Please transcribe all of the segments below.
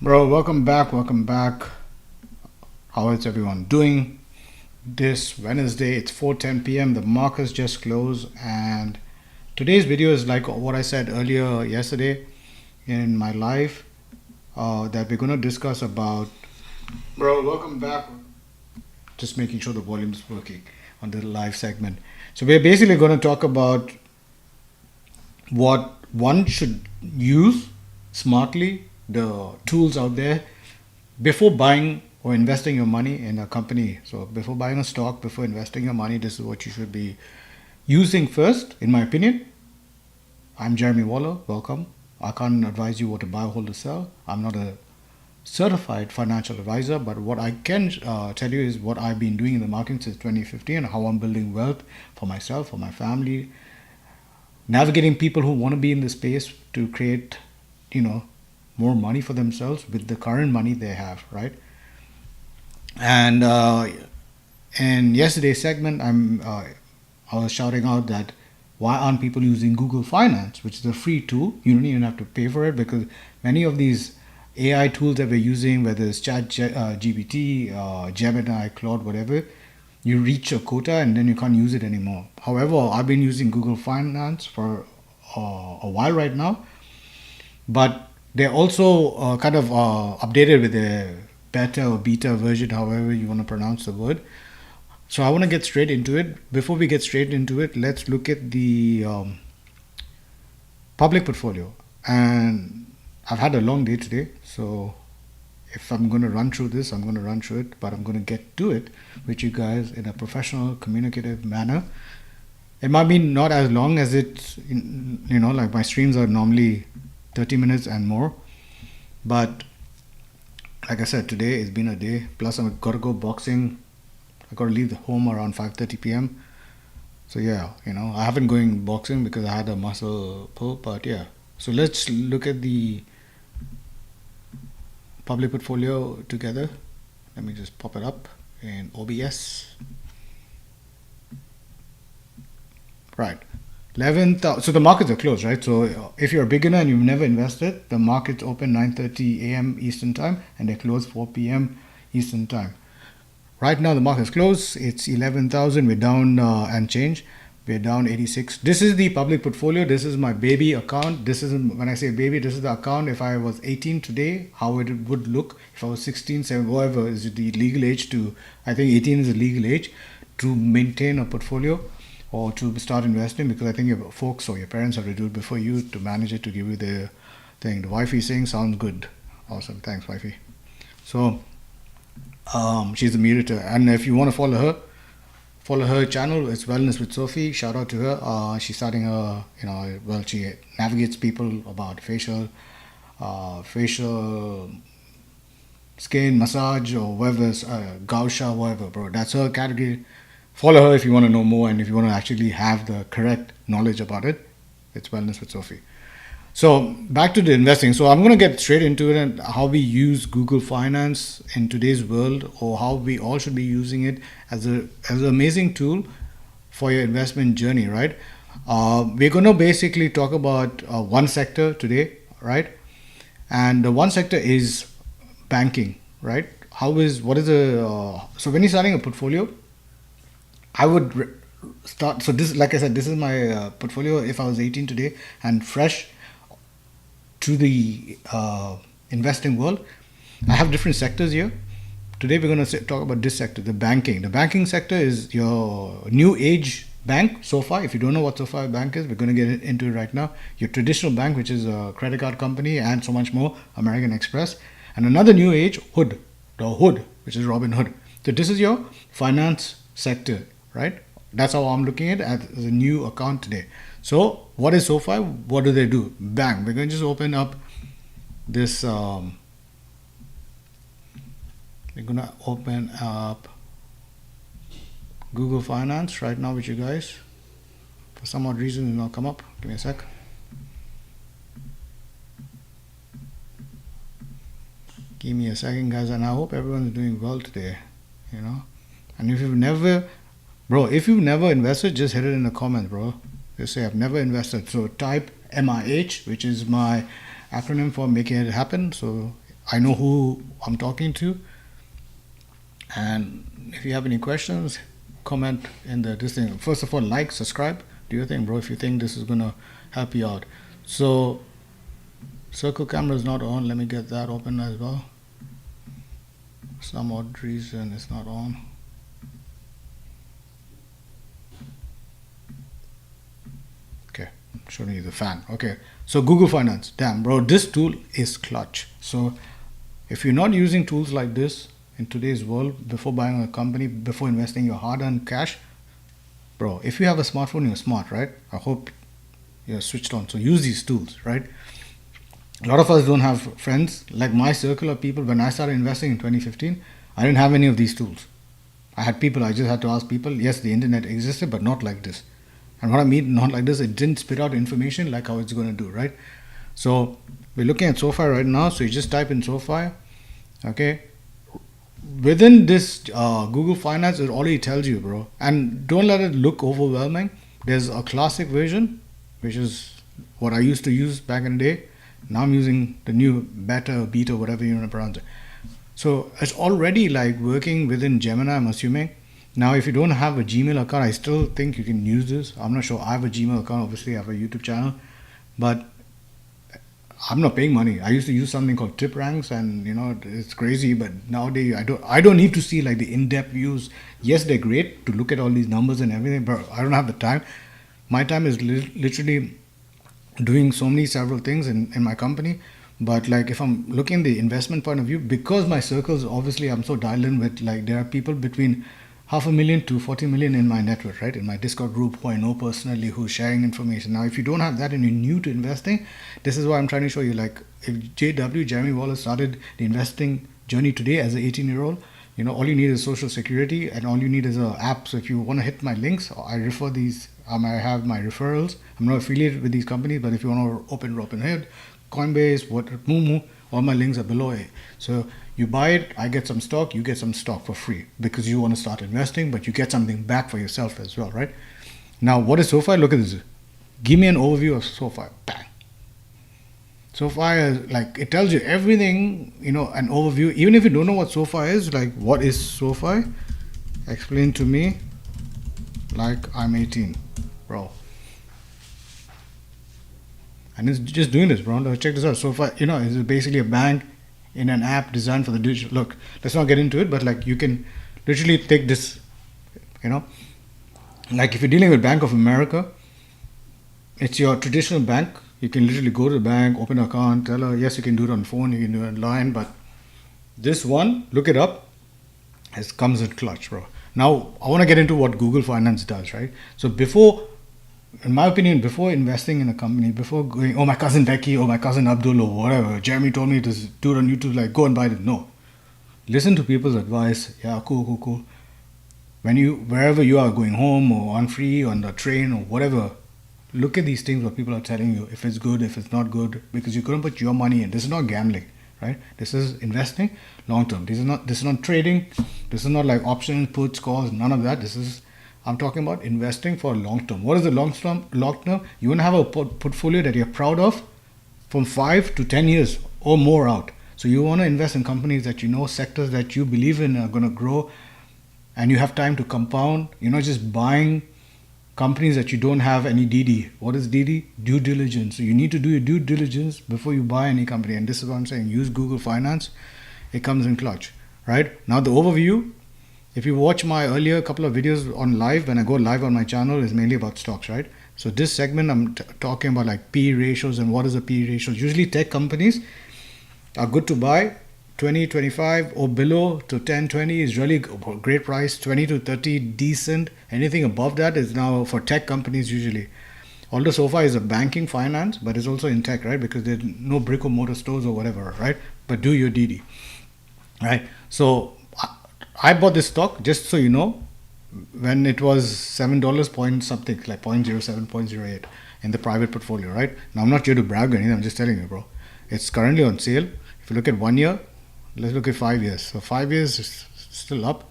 Bro, welcome back. Welcome back. How is everyone doing? This Wednesday, it's 4:10 p.m. The markets just closed, and today's video is like what I said earlier yesterday in my live that we're gonna discuss about. Bro, welcome back. Just making sure the volume is working on the live segment. So we're basically gonna talk about what one should use smartly, the tools out there before buying or investing your money in a company. So before buying a stock, before investing your money, this is what you should be using first, in my opinion. I'm Jeremy Waller. Welcome. I can't advise you what to buy, hold, or sell. I'm not a certified financial advisor, but what I can tell you is what I've been doing in the market since 2015 and how I'm building wealth for myself, for my family, navigating people who want to be in the space to create, you know, more money for themselves with the current money they have, right? And in yesterday's segment, I was shouting out that why aren't people using Google Finance, which is a free tool? You don't even have to pay for it because many of these AI tools that we're using, whether it's Chat GPT, Gemini, Claude, whatever, you reach a quota and then you can't use it anymore. However, I've been using Google Finance for a while right now, but they're also kind of updated with a beta or beta version, however you want to pronounce the word. So I want to get straight into it. Before we get straight into it, let's look at the public portfolio. And I've had a long day today, so if I'm going to run through this, I'm going to run through it, but I'm going to get to it with you guys in a professional, communicative manner. It might be not as long as it, like my streams are normally 30 minutes and more, but like I said, today has been a day. Plus, I've got to go boxing. I got to leave the home around 5:30 p.m. So yeah, I haven't going boxing because I had a muscle pull. But yeah, so let's look at the public portfolio together. Let me just pop it up in OBS. Right. 11,000. So the markets are closed, right? So if you're a beginner and you've never invested, the markets open 9:30 a.m. Eastern time and they close 4 p.m. Eastern time. Right now the market's closed. It's 11,000. We're down and change. We're down 86. This is the public portfolio. This is my baby account. This is, when I say baby, this is the account. If I was 18 today, how it would look. If I was 16, 17, whatever is the legal age to, I think 18 is the legal age to maintain a portfolio or to start investing, because I think your folks or your parents have to do it before you to manage it, to give you the thing. The wifey saying sounds good. Awesome. Thanks, wifey. So she's the mediator, and if you want to follow her channel. It's Wellness with Sophie. Shout out to her. She's starting her, she navigates people about facial skin massage or whatever, gausha, whatever, bro. That's her category. Follow her if you want to know more and if you want to actually have the correct knowledge about it. It's Wellness with Sophie. So back to the investing. So I'm going to get straight into it and how we use Google Finance in today's world, or how we all should be using it as an amazing tool for your investment journey, right? We're going to basically talk about one sector today, right? And the one sector is banking, right? What is the so when you're starting a portfolio, I would start. So this, like I said, this is my portfolio. If I was 18 today and fresh to the investing world, I have different sectors here. Today we're going to talk about this sector, the banking. The banking sector is your new age bank, SoFi. If you don't know what SoFi Bank is, we're going to get into it right now. Your traditional bank, which is a credit card company, and so much more, American Express. And another new age, Hood, which is Robin Hood. So this is your finance sector, right? That's how I'm looking at it as a new account today. So what is SoFi? What do they do? Bang. We're going to just open up this. We're going to open up Google Finance right now with you guys. For some odd reason, it'll not come up. Give me a sec. Give me a second, guys. And I hope everyone's doing well today. And if you've never invested, just hit it in the comments, bro. Just say I've never invested. So type MIH, which is my acronym for making it happen. So I know who I'm talking to. And if you have any questions, comment in this thing. First of all, like, subscribe, do your thing, bro, if you think this is gonna help you out. So circle camera is not on. Let me get that open as well. Some odd reason it's not on. Okay, I'm showing you the fan. Okay, so Google Finance, damn bro, this tool is clutch. So if you're not using tools like this in today's world, before buying a company, before investing your hard-earned cash, bro, if you have a smartphone, you're smart, right? I hope you're switched on. So use these tools, right? A lot of us don't have friends. Like my circle of people, when I started investing in 2015, I didn't have any of these tools. I had people, I just had to ask people. Yes, the internet existed, but not like this. And what I mean, not like this, it didn't spit out information like how it's going to do, right? So we're looking at SoFi right now. So you just type in SoFi, okay? Within this Google Finance, it already tells you, bro. And don't let it look overwhelming. There's a classic version, which is what I used to use back in the day. Now I'm using the new beta, whatever you want to pronounce it. So it's already like working within Gemini, I'm assuming. Now, if you don't have a Gmail account, I still think you can use this. I'm not sure. I have a Gmail account, obviously. I have a YouTube channel. But I'm not paying money. I used to use something called tip ranks, and it's crazy. But nowadays, I don't need to see like the in-depth views. Yes, they're great to look at all these numbers and everything, but I don't have the time. My time is literally doing several things in my company. But like if I'm looking at the investment point of view, because my circles, obviously I'm so dialed in with, like, there are people between 500,000 to 40 million in my network, right? In my Discord group, who I know personally, who's sharing information. Now, if you don't have that and you're new to investing, this is what I'm trying to show you. Like, if Jeremy Wallace, started the investing journey today as an 18-year-old, all you need is social security and all you need is an app. So if you want to hit my links, I refer these. I have my referrals. I'm not affiliated with these companies, but if you want to open Robinhood, Coinbase, Moomoo, all my links are below it. So you buy it, I get some stock, you get some stock for free because you want to start investing, but you get something back for yourself as well, right? Now, what is SoFi? Look at this. Give me an overview of SoFi. Bang. SoFi is like, it tells you everything, an overview. Even if you don't know what SoFi is, like, what is SoFi? Explain to me like I'm 18, bro. And it's just doing this, bro. Check this out. SoFi, is basically a bank in an app designed for the digital. Look, let's not get into it, but like you can literally take this, like if you're dealing with Bank of America, it's your traditional bank. You can literally go to the bank, open an account, tell her, yes, you can do it on phone, you can do it online, but this one, look it up, it comes in clutch, bro. Now, I want to get into what Google Finance does, right? So in my opinion, before investing in a company, before going, oh, my cousin Becky or my cousin Abdul or whatever, Jeremy told me to do it on YouTube, like, go and buy it. No. Listen to people's advice. Yeah, cool. Wherever you are, going home or on free, on the train or whatever, look at these things, what people are telling you, if it's good, if it's not good, because you couldn't put your money in. This is not gambling, right? This is investing long term. This is not trading. This is not like options, puts, calls, none of that. I'm talking about investing for long term. What is the long term? You want to have a portfolio that you're proud of from 5 to 10 years or more out. So you want to invest in companies that sectors that you believe in are going to grow, and you have time to compound. You're not just buying companies that you don't have any DD. What is DD? Due diligence. So you need to do your due diligence before you buy any company. And this is what I'm saying. Use Google Finance. It comes in clutch, right? Now the overview. If you watch my earlier couple of videos on live, when I go live on my channel, is mainly about stocks, right? So this segment, I'm talking about like P ratios and what is a P ratios. Usually tech companies are good to buy. 20, 25 or below to 10, 20 is really a great price. 20 to 30, decent. Anything above that is now for tech companies usually. Although SoFi is a banking finance, but it's also in tech, right? Because there's no brick or mortar stores or whatever, right? But do your DD, right? So I bought this stock, just so you know, when it was $7 point something, like 0.07, 0.08 in the private portfolio, right? Now, I'm not here to brag or anything, I'm just telling you, bro. It's currently on sale. If you look at 1 year, let's look at 5 years. So 5 years is still up.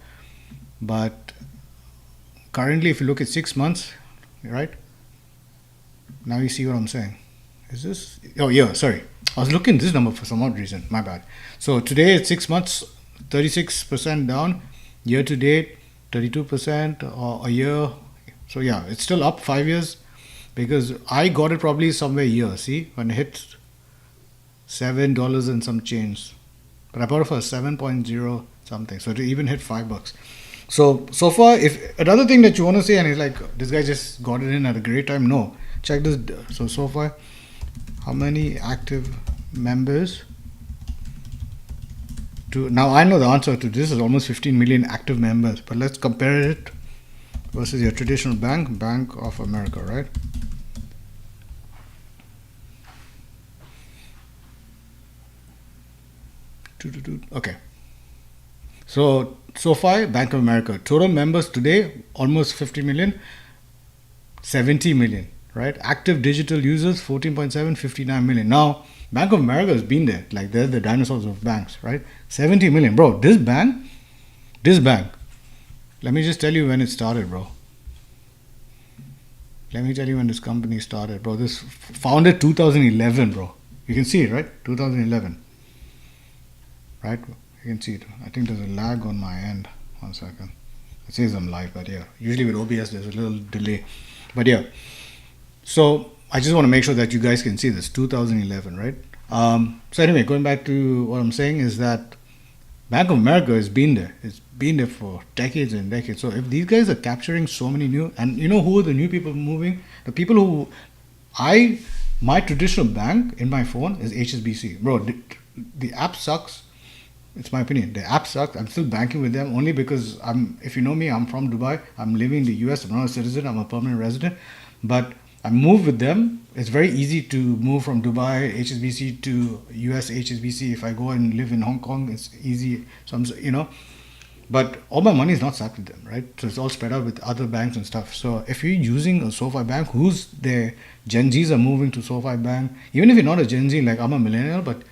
But currently, if you look at 6 months, right? Now you see what I'm saying. Is this? Oh yeah, sorry. I was looking at this number for some odd reason. My bad. So today it's 6 months, 36% down. Year to date, 32%. Or a year. So yeah, it's still up 5 years because I got it probably somewhere here. See, when it hit $7 and some change, but I bought it for 7.0 something. So it even hit $5. So far, if another thing that you want to say, and it's like this guy just got it in at a great time. No, check this. So far, how many active members? Now I know the answer to this is almost 15 million active members. But let's compare it versus your traditional bank, Bank of America, right? Okay. So far, Bank of America total members today almost 50 million, 70 million, right? Active digital users 14.7, 59 million. Now Bank of America has been there, like they're the dinosaurs of banks, right? 70 million, bro. This bank. Let me just tell you when it started, bro. Let me tell you when this company started, bro. This founded 2011, bro. You can see it, right? 2011, right? You can see it. I think there's a lag on my end. 1 second. It says I'm live, but yeah. Usually with OBS there's a little delay. But yeah. So I just want to make sure that you guys can see this. 2011, right? So anyway, going back to what I'm saying is that Bank of America has been there. It's been there for decades and decades. So if these guys are capturing so many new, and you know who are the new people moving? The people who my traditional bank in my phone is HSBC. Bro, the app sucks. It's my opinion. The app sucks. I'm still banking with them only because if you know me, I'm from Dubai. I'm living in the US. I'm not a citizen. I'm a permanent resident. But I move with them. It's very easy to move from Dubai HSBC to US HSBC. If I go and live in Hong Kong, it's easy. So but all my money is not stuck with them, right? So it's all spread out with other banks and stuff. So if you're using a SoFi bank, who's there? Gen Zs are moving to SoFi bank. Even if you're not a Gen Z, like I'm a millennial, but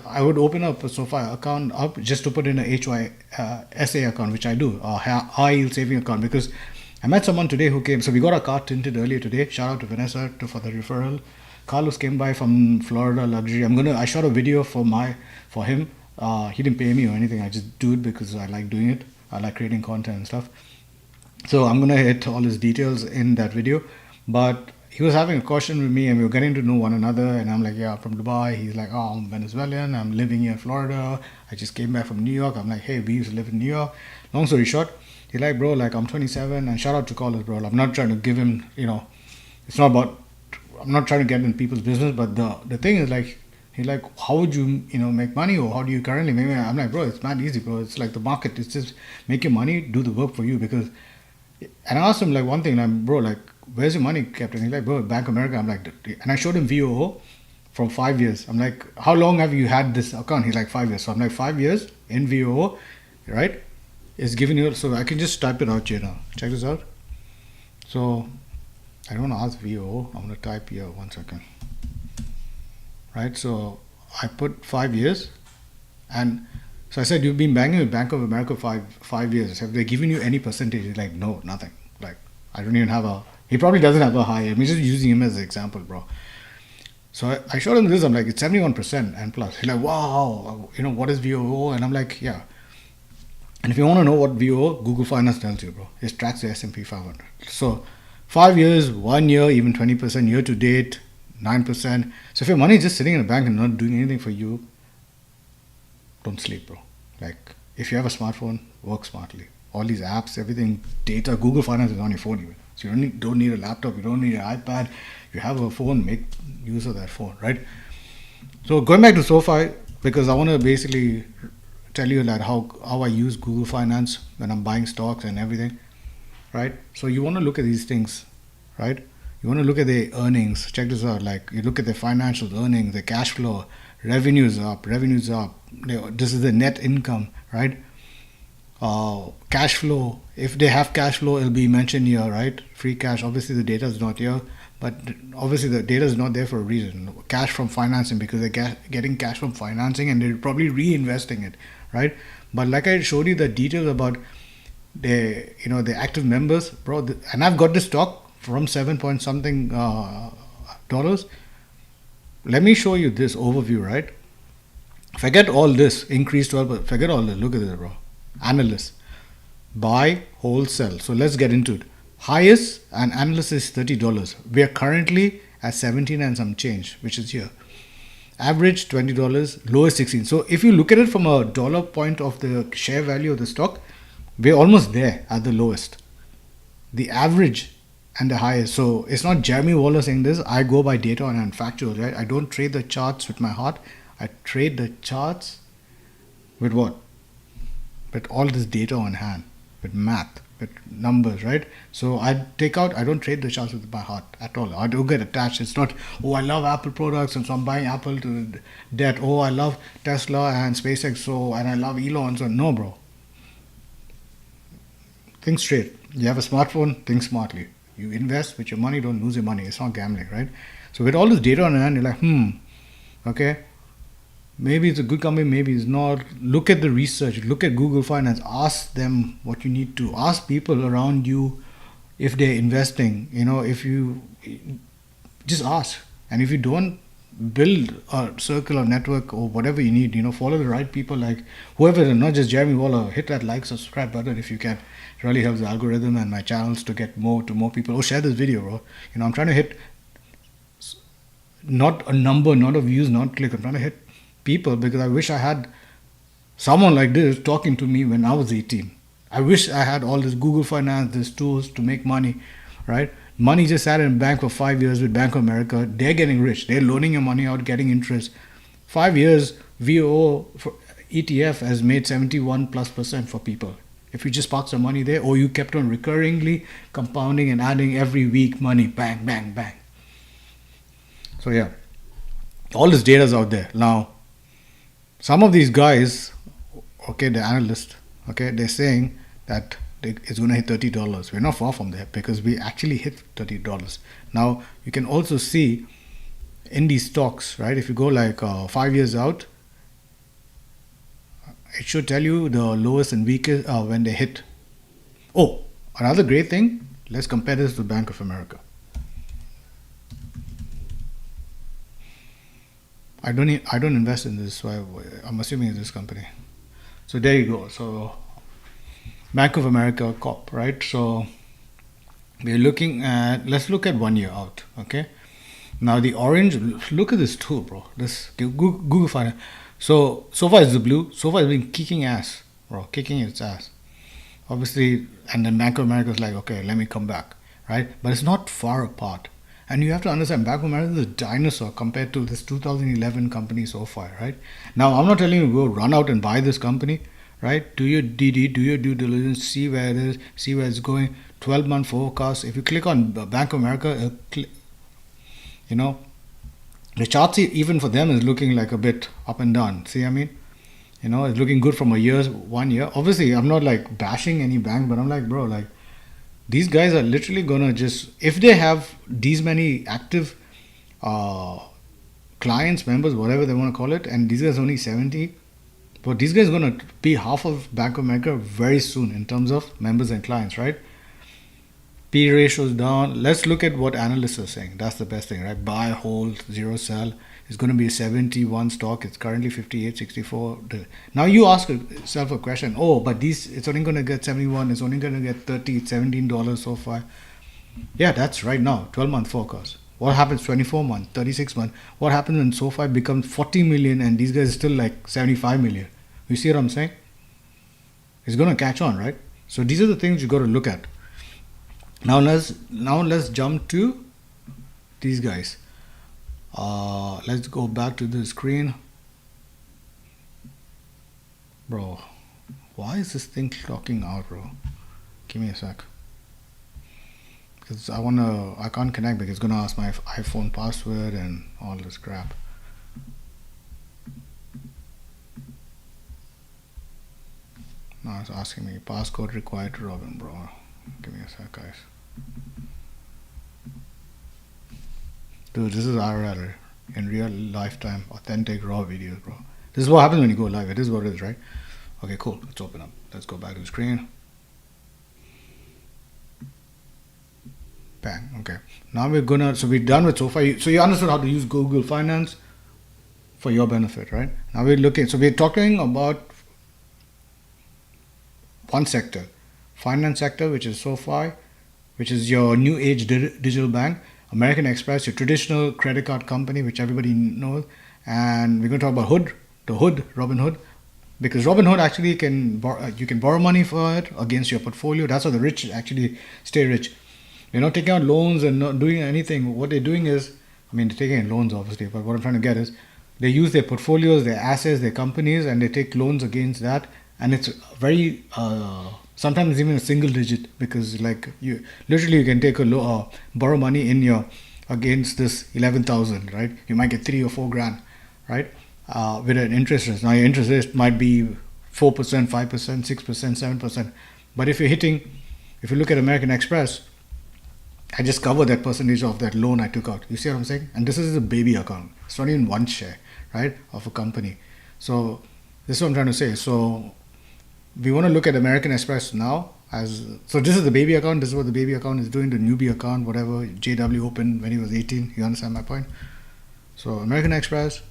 I would open up a SoFi account up just to put in a HYSA account, which I do, a high yield saving account, because I met someone today who came. So we got our car tinted earlier today. Shout out to Vanessa for the referral. Carlos came by from Florida Luxury. I shot a video for him. He didn't pay me or anything. I just do it because I like doing it. I like creating content and stuff. So I'm gonna hit all his details in that video. But he was having a question with me and we were getting to know one another, and I'm like, yeah, I'm from Dubai. He's like, oh, I'm Venezuelan. I'm living here in Florida. I just came back from New York. I'm like, hey, we used to live in New York. Long story short, he's like, bro, like I'm 27, and shout out to Carlos, bro. I'm not trying to give him, it's not about, I'm not trying to get in people's business, but the thing is like, he's like, how would you, make money, or how do you currently make money? I'm like, bro, it's not easy, bro. It's like the market. It's just make your money, do the work for you. Because, and I asked him like one thing, like, bro, like, where's your money kept? And he's like, bro, Bank of America. I'm like, and I showed him VOO from 5 years. I'm like, how long have you had this account? He's like, 5 years. So I'm like, 5 years in VOO, right? It's giving you, so I can just type it out here now. Check this out. So I don't want to ask VOO. I'm going to type here 1 second. Right? So I put 5 years, and so I said, you've been banking with Bank of America five years. Have they given you any percentage? He's like, no, nothing. Like, I don't even have he probably doesn't have a high. I'm just using him as an example, bro. So I showed him this. I'm like, it's 71% and plus. He's like, wow, what is VOO? And I'm like, yeah. And if you want to know what VOO, Google Finance tells you, bro. It tracks the S&P 500. So 5 years, 1 year, even 20%, year to date, 9%. So if your money is just sitting in a bank and not doing anything for you, don't sleep, bro. Like, if you have a smartphone, work smartly. All these apps, everything, data, Google Finance is on your phone even. So you don't need a laptop, you don't need an iPad. You have a phone, make use of that phone, right? So going back to SoFi, because I want to basically tell you that how I use Google Finance when I'm buying stocks and everything, right? So you want to look at these things, right? You want to look at the earnings. Check this out. Like, you look at the financial earnings, the cash flow, revenues up. This is the net income, right? Cash flow. If they have cash flow, it'll be mentioned here, right? Free cash. Obviously, the data is not here, but obviously the data is not there for a reason. Cash from financing, because they're getting cash from financing and they're probably reinvesting it, right? But like I showed you the details about the active members, bro. And I've got this stock from 7 point something dollars. let me show you this overview, right? Forget all this, increase 12%, forget all this. Look at this, bro. Analysts, buy, hold, sell. So let's get into it. Highest and analyst is $30. We are currently at 17 and some change, which is here. Average $20, lowest 16. So if you look at it from a dollar point of the share value of the stock, we're almost there at the lowest. The average and the highest. So it's not Jeremy Waller saying this. I go by data and factual, right? I don't trade the charts with my heart. I trade the charts with what? With all this data on hand, with math, with numbers, right? So I don't trade the charts with my heart at all. I don't get attached. It's not, oh, I love Apple products and so I'm buying Apple to debt. Oh, I love Tesla and SpaceX, and I love Elon. So no, bro. Think straight. You have a smartphone, think smartly. You invest with your money, don't lose your money. It's not gambling, right? So with all this data on hand, you're like, okay, maybe it's a good company, maybe it's not. Look at the research, look at Google Finance, ask them what you need to. Ask people around you if they're investing. If you just ask. And if you don't, build a circle or network or whatever you need. Follow the right people, like whoever, not just Jeremy Waller. Hit that like, subscribe button if you can. It really helps the algorithm and my channels to get more people. Oh, share this video, bro. I'm trying to hit not a number, not a views, not click. I'm trying to hit people because I wish I had someone like this talking to me when I was 18. I wish I had all this Google Finance, these tools to make money, right? Money just sat in a bank for 5 years with Bank of America. They're getting rich. They're loaning your money out, getting interest. 5 years, VO for ETF has made 71+% for people. If you just park some money there, or you kept on recurringly compounding and adding every week money, bang, bang, bang. So yeah, all this data is out there. Now, some of these guys, okay, the analysts, okay, they're saying that it's going to hit $30. We're not far from there because we actually hit $30. Now, you can also see in these stocks, right, if you go like 5 years out, it should tell you the lowest and weakest when they hit. Oh, another great thing, let's compare this to Bank of America. I don't invest in this, so I'm assuming it's this company. So there you go. So Bank of America Corp, right? So we're looking at, let's look at 1 year out, okay? Now the orange, look at this tool, bro. This Google Finance. So far it's the blue. So far it's been kicking ass, bro, kicking its ass. Obviously, and then Bank of America is like, okay, let me come back, right? But it's not far apart. And you have to understand, Bank of America is a dinosaur compared to this 2011 company so far, right? Now, I'm not telling you to go run out and buy this company, right? Do your DD, do your due diligence, see where it is, see where it's going. 12-month forecast. If you click on Bank of America, the charts even for them is looking like a bit up and down. See what I mean? It's looking good from 1 year. Obviously, I'm not like bashing any bank, but I'm like, bro, like, these guys are literally gonna just, if they have these many active clients, members, whatever they want to call it, and these guys only 70, but these guys are gonna be half of Bank of America very soon in terms of members and clients, right? P ratios down. Let's look at what analysts are saying. That's the best thing, right? Buy, hold, zero sell. It's going to be a 71 stock. It's currently 58.64. Now you ask yourself a question. Oh, but it's only going to get 71. It's only going to get 30. It's $17 so far. Yeah, that's right now. 12-month forecast. What happens 24 months, 36 months? What happens when SoFi becomes 40 million and these guys are still like 75 million? You see what I'm saying? It's going to catch on, right? So these are the things you got to look at. Now let's jump to these guys. Let's go back to the screen. Bro, why is this thing clocking out, bro? Give me a sec. Because I can't connect because it's gonna ask my iPhone password and all this crap. Now it's asking me passcode required to Robin, bro. Give me a sec, guys. Dude, this is IRL, in real lifetime, authentic raw videos, bro. This is what happens when you go live. It is what it is, right? Okay, cool. Let's open up. Let's go back to the screen. Bang. Okay. Now we're done with SoFi. So you understood how to use Google Finance for your benefit, right? Now we're talking about one sector, finance sector, which is SoFi, which is your new age digital bank, American Express, your traditional credit card company, which everybody knows, and we're going to talk about Robinhood, because Robinhood actually you can borrow money for it against your portfolio. That's how the rich actually stay rich. They're not taking out loans and not doing anything. What they're doing is, they're taking in loans obviously, but what I'm trying to get is they use their portfolios, their assets, their companies, and they take loans against that. And it's very sometimes even a single digit, because like you can take borrow money against this 11,000, right? You might get 3 or 4 grand, right? With an interest rate. Now your interest rate might be 4%, 5%, 6%, 7%. But if you look at American Express, I just cover that percentage of that loan I took out. You see what I'm saying? And this is a baby account. It's not even one share, right, of a company. So this is what I'm trying to say. So we want to look at American Express now so this is the baby account. This is what the baby account is doing. The newbie account, whatever JW opened when he was 18. You understand my point? So American Express,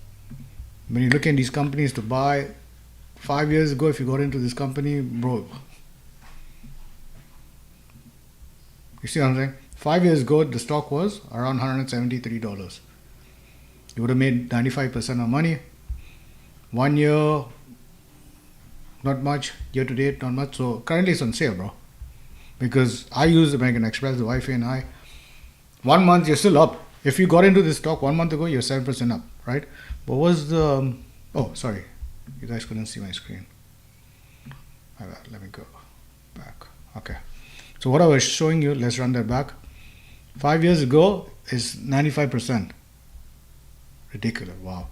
when you look at these companies to buy, 5 years ago, if you got into this company, bro, you see what I'm saying? 5 years ago, the stock was around $173. You would have made 95% of money. 1 year, not much. Year to date, not much. So currently it's on sale, bro. Because I use American Express, the wife and I. 1 month, you're still up. If you got into this stock 1 month ago, you're 7% up, right? What was the... Oh, sorry. You guys couldn't see my screen. Let me go back. Okay. So what I was showing you, let's run that back. 5 years ago is 95%. Ridiculous. Wow.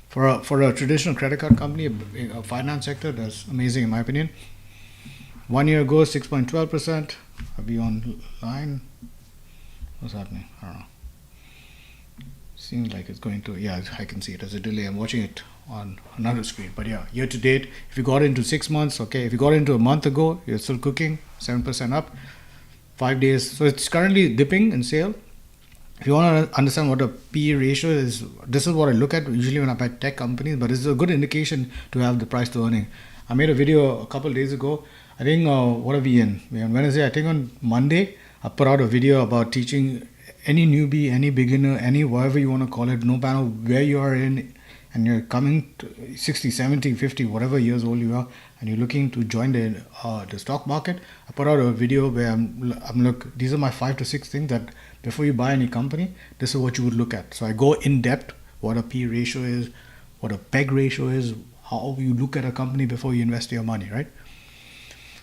For a traditional credit card company, a finance sector, that's amazing in my opinion. 1 year ago, 6.12%. I'll be online. What's happening? I don't know. Seems like it's going to, yeah, I can see it as a delay. I'm watching it on another screen. But yeah, year to date, if you got into 6 months, okay. If you got into a month ago, you're still cooking, 7% up. 5 days. So it's currently dipping in sale. If you want to understand what a PE ratio is, this is what I look at usually when I buy tech companies, but it's a good indication to have the price to earning. I made a video a couple of days ago. I think, what are we in? We're on Wednesday. I think on Monday, I put out a video about teaching any newbie, any beginner, any whatever you want to call it, no matter where you are in, and you're coming to 60, 70, 50, whatever years old you are, and you're looking to join the stock market. I put out a video where look, these are my 5 to 6 things that before you buy any company, this is what you would look at. So I go in depth, what a P ratio is, what a PEG ratio is, how you look at a company before you invest your money, right?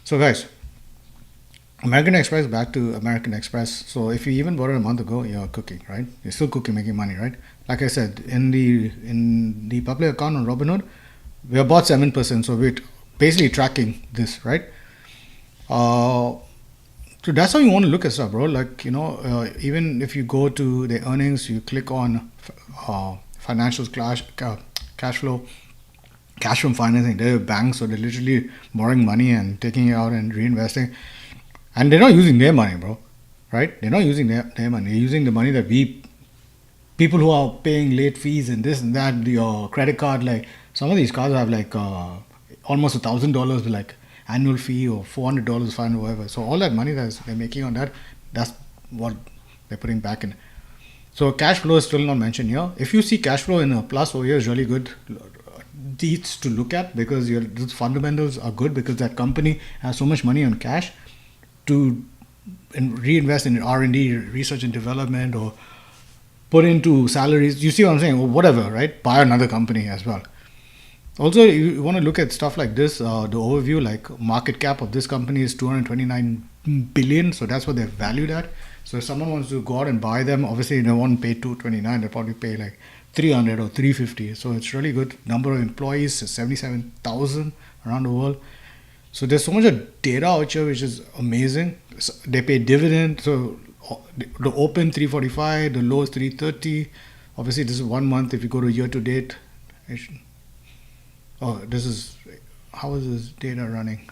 So guys, American Express, back to American Express. So if you even bought it a month ago, you're cooking, right? You're still cooking, making money, right? Like I said, in the public account on Robinhood, we're about 7%. So we're basically tracking this, right? So that's how you want to look at stuff, bro. Like, even if you go to the earnings, you click on financials, cash flow, cash from financing. They're banks, so they're literally borrowing money and taking it out and reinvesting. And they're not using their money, bro, right? They're not using their money. They're using the money that people who are paying late fees and this and that, your credit card, like some of these cards have like almost $1,000 like annual fee or $400, fine, whatever. So all that money that they're making on that's what they're putting back in. So cash flow is still not mentioned here. If you see cash flow in a plus over here is really good deeds to look at, because those fundamentals are good, because that company has so much money on cash to reinvest in R&D, research and development, or put into salaries. You see what I'm saying? Or whatever, right? Buy another company as well. Also, you want to look at stuff like this, the overview, like market cap of this company is 229 billion. So that's what they're valued at. So if someone wants to go out and buy them, obviously they won't pay 229. They'll probably pay like 300 or 350. So it's really good. Number of employees, 77,000 around the world. So there's so much of data out here, which is amazing. So they pay dividend. So the open 345, the low is 330. Obviously, this is 1 month. If you go to year to date, how is this data running?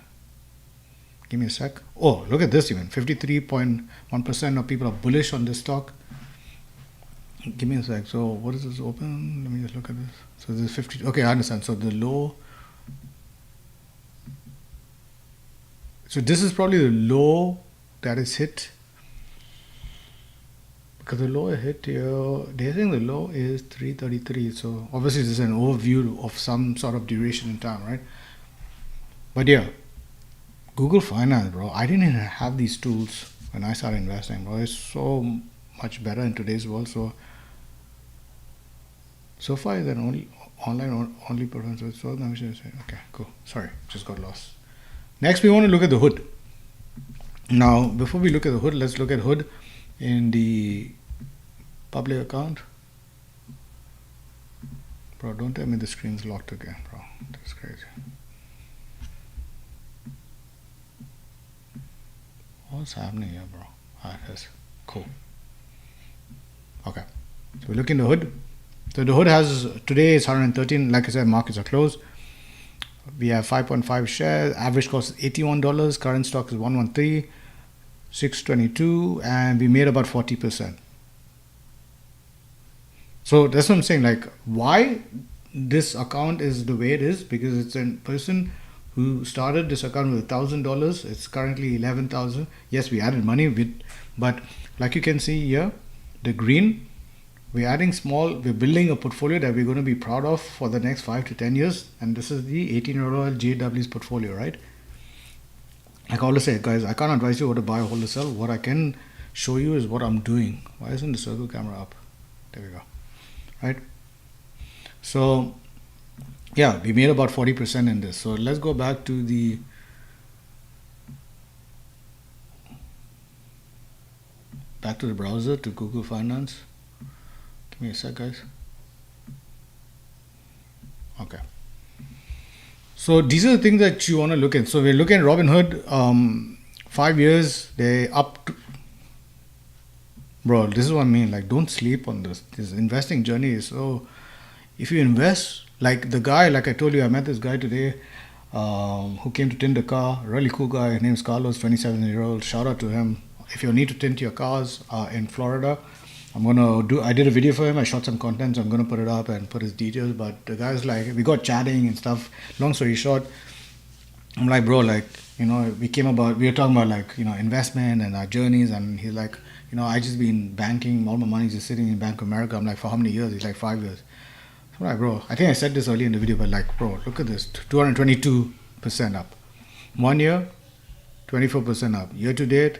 Give me a sec. Oh, look at this even. 53.1% of people are bullish on this stock. Give me a sec. So what is this open? Let me just look at this. So this is 50. Okay, I understand. So the low. So this is probably the low that is hit. Because the low hit here, they're saying the low is 333. So obviously this is an overview of some sort of duration in time, right? But yeah, Google Finance, bro. I didn't even have these tools when I started investing, bro. It's so much better in today's world. So far, it's an only online only person. So let me just say, okay, cool. Sorry, just got lost. Next, we want to look at the hood. Now, before we look at the hood, let's look at hood in the public account. Bro, don't tell me the screen's locked again, bro. That's crazy. What's happening here, bro? Ah, that's cool. Okay, so we look in the hood. So the hood has, today is 113. Like I said, markets are closed. We have 5.5 shares. Average cost is $81. Current stock is 113, 622, and we made about 40%. So that's what I'm saying. Like, why this account is the way it is? Because it's a person who started this account with $1,000. It's currently 11,000. Yes, we added money with, but like you can see here, the green. We're adding small, we're building a portfolio that we're going to be proud of for the next 5 to 10 years. And this is the 18-year-old JW's portfolio, right? Like I always say, guys, I can't advise you what to buy or hold or sell. What I can show you is what I'm doing. Why isn't the circle camera up? There we go. Right? So, yeah, we made about 40% in this. So let's go back to the browser, to Google Finance. Give me a sec, guys. Okay. So these are the things that you want to look at. So we're looking at Robinhood. 5 years, they up to, bro, this is what I mean. Like, don't sleep on this. This investing journey is so, if you invest, like the guy, like I told you, I met this guy today who came to tint the car. Really cool guy. His name is Carlos, 27-year-old. Shout out to him. If you need to tint your cars in Florida, I did a video for him. I shot some content, so I'm gonna put it up and put his details. But the guy's like, we got chatting and stuff. Long story short, I'm like, bro, like, we were talking about like, investment and our journeys. And he's like, I just been banking, all my money's just sitting in Bank of America. I'm like, for how many years? He's like, 5 years. So I'm like, bro, I think I said this earlier in the video, but like, bro, look at this, 222% up. 1 year, 24% up. Year to date,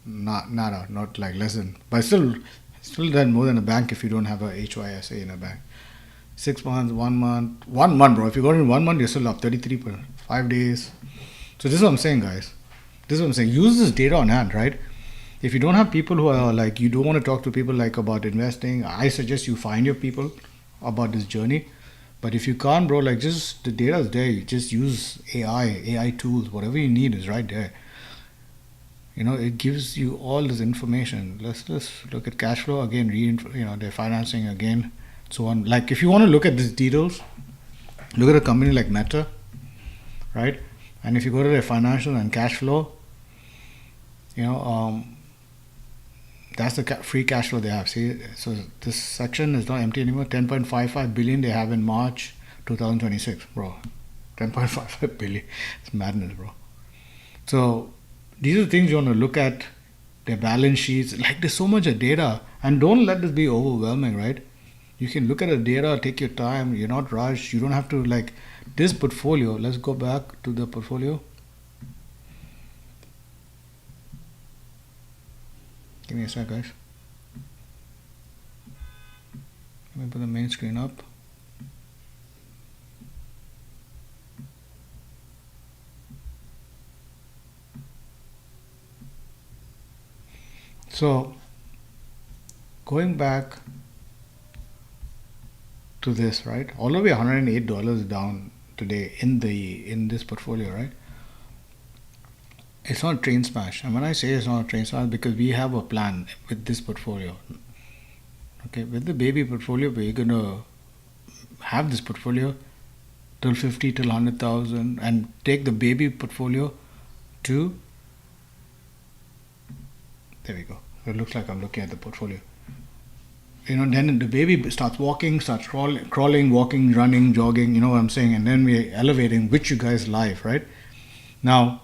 nada, not like less than, but still done more than a bank if you don't have a HYSA in a bank. 6 months, 1 month, bro. If you got in 1 month, you're still up 33%. 5 days. So this is what I'm saying, guys. This is what I'm saying. Use this data on hand, right? If you don't have people who are like, you don't want to talk to people like about investing, I suggest you find your people about this journey. But if you can't, bro, like, just the data is there. You just use AI tools. Whatever you need is right there. It gives you all this information. Let's just look at cash flow again. They're financing again, so on. Like, if you want to look at these details, look at a company like Meta, right? And if you go to their financial and cash flow, that's the free cash flow they have. See, so this section is not empty anymore. 10.55 billion they have in March 2026, bro. 10.55 billion. It's madness, bro. So these are the things you want to look at, their balance sheets. Like, there's so much data, and don't let this be overwhelming, right? You can look at the data, take your time. You're not rushed. You don't have to, like, this portfolio. Let's go back to the portfolio. Give me a sec, guys. Let me put the main screen up. So, going back to this, right? All the way $108 down today in this portfolio, right? It's not train smash. And when I say it's not a train smash, because we have a plan with this portfolio. Okay, with the baby portfolio, we're gonna have this portfolio till 50, till 100,000, and take the baby portfolio 2. There we go. It looks like I'm looking at the portfolio. Then the baby starts walking, starts crawling, walking, running, jogging, you know what I'm saying? And then we're elevating, which you guys live, right? Now,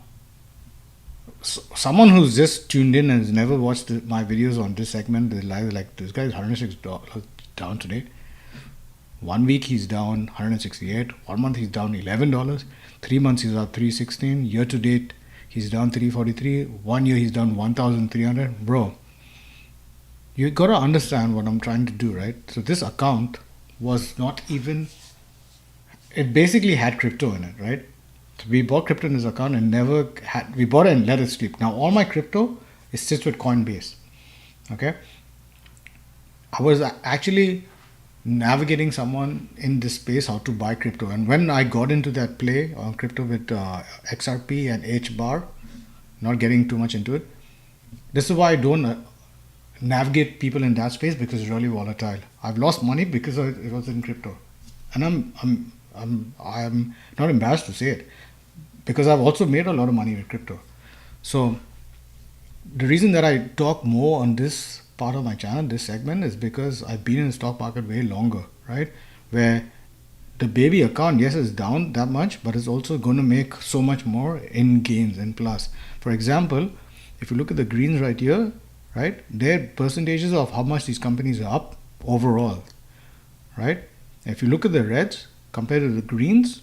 someone who's just tuned in and has never watched my videos on this segment, they're like, this guy's $106 down today. 1 week he's down 168. 1 month he's down $11. 3 months he's up 316. Year to date he's down 343. 1 year he's down 1,300. Bro, you gotta understand what I'm trying to do, right? So this account was not even, it basically had crypto in it, right? So we bought crypto in this account and we bought it and let it sleep. Now all my crypto sits with Coinbase. Okay. I was actually navigating someone in this space how to buy crypto, and when I got into that play on crypto with XRP and H bar, not getting too much into it, this is why I don't navigate people in that space, because it's really volatile. I've lost money because it was in crypto, and I'm not embarrassed to say it, because I've also made a lot of money with crypto. So the reason that I talk more on this part of my channel, this segment, is because I've been in the stock market way longer, right? Where the baby account, yes, is down that much, but it's also going to make so much more in gains and plus. For example, if you look at the greens right here, right, their percentages of how much these companies are up overall, right? If you look at the reds compared to the greens,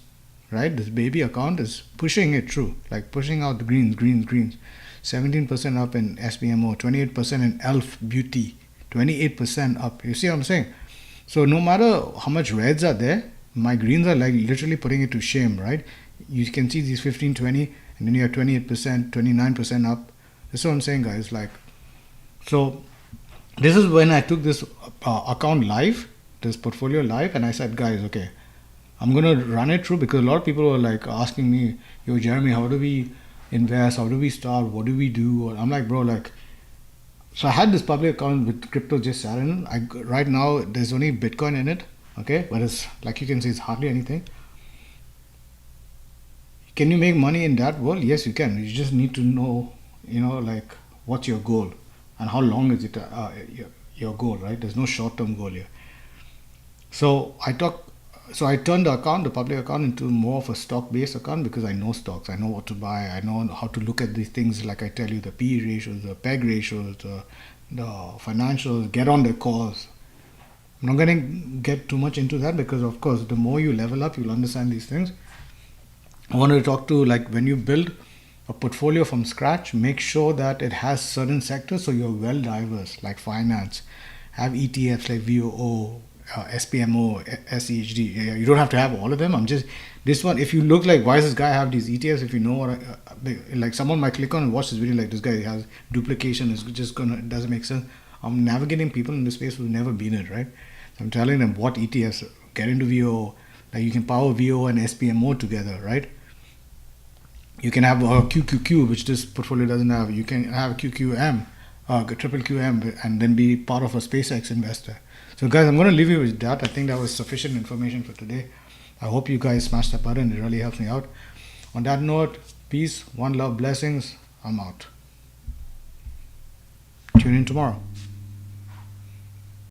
right, this baby account is pushing it through, like pushing out the greens. 17% up in SBMO, 28% in ELF Beauty, 28% up. You see what I'm saying? So no matter how much reds are there, my greens are like literally putting it to shame, right? You can see these 15, 20, and then you have 28%, 29% up. That's what I'm saying, guys. Like, so this is when I took this account live, this portfolio live, and I said, guys, okay, I'm going to run it through, because a lot of people were like asking me, yo, Jeremy, how do we invest, how do we start, what do we do? I'm like, bro, like, so I had this public account with crypto just sat in. Right now there's only Bitcoin in it, okay, but it's like, you can see, it's hardly anything. Can you make money in that world? Yes, you can. You just need to know, like, what's your goal and how long is it your goal, right? There's no short-term goal here. So I turned the account, the public account, into more of a stock-based account, because I know stocks, I know what to buy, I know how to look at these things, like I tell you, the PE ratios, the PEG ratios, the financials, get on the calls. I'm not going to get too much into that, because of course the more you level up, you'll understand these things. I want to talk to, like, when you build a portfolio from scratch, make sure that it has certain sectors so you're well diverse, like finance, have ETFs like VOO, SPMO, SEHD. You don't have to have all of them. I'm just, this one, if you look like, why does this guy have these ETFs? If you know what, like, someone might click on and watch this video, like, this guy has duplication, it's just gonna, it doesn't make sense. I'm navigating people in this space who've never been in it, right? So I'm telling them what ETFs, get into VOO, like, you can power VOO and SPMO together, right? You can have a QQQ, which this portfolio doesn't have. You can have QQM, triple QM, and then be part of a SpaceX investor. So guys, I'm going to leave you with that. I think that was sufficient information for today. I hope you guys smash that button. It really helps me out. On that note, peace, one love, blessings. I'm out. Tune in tomorrow.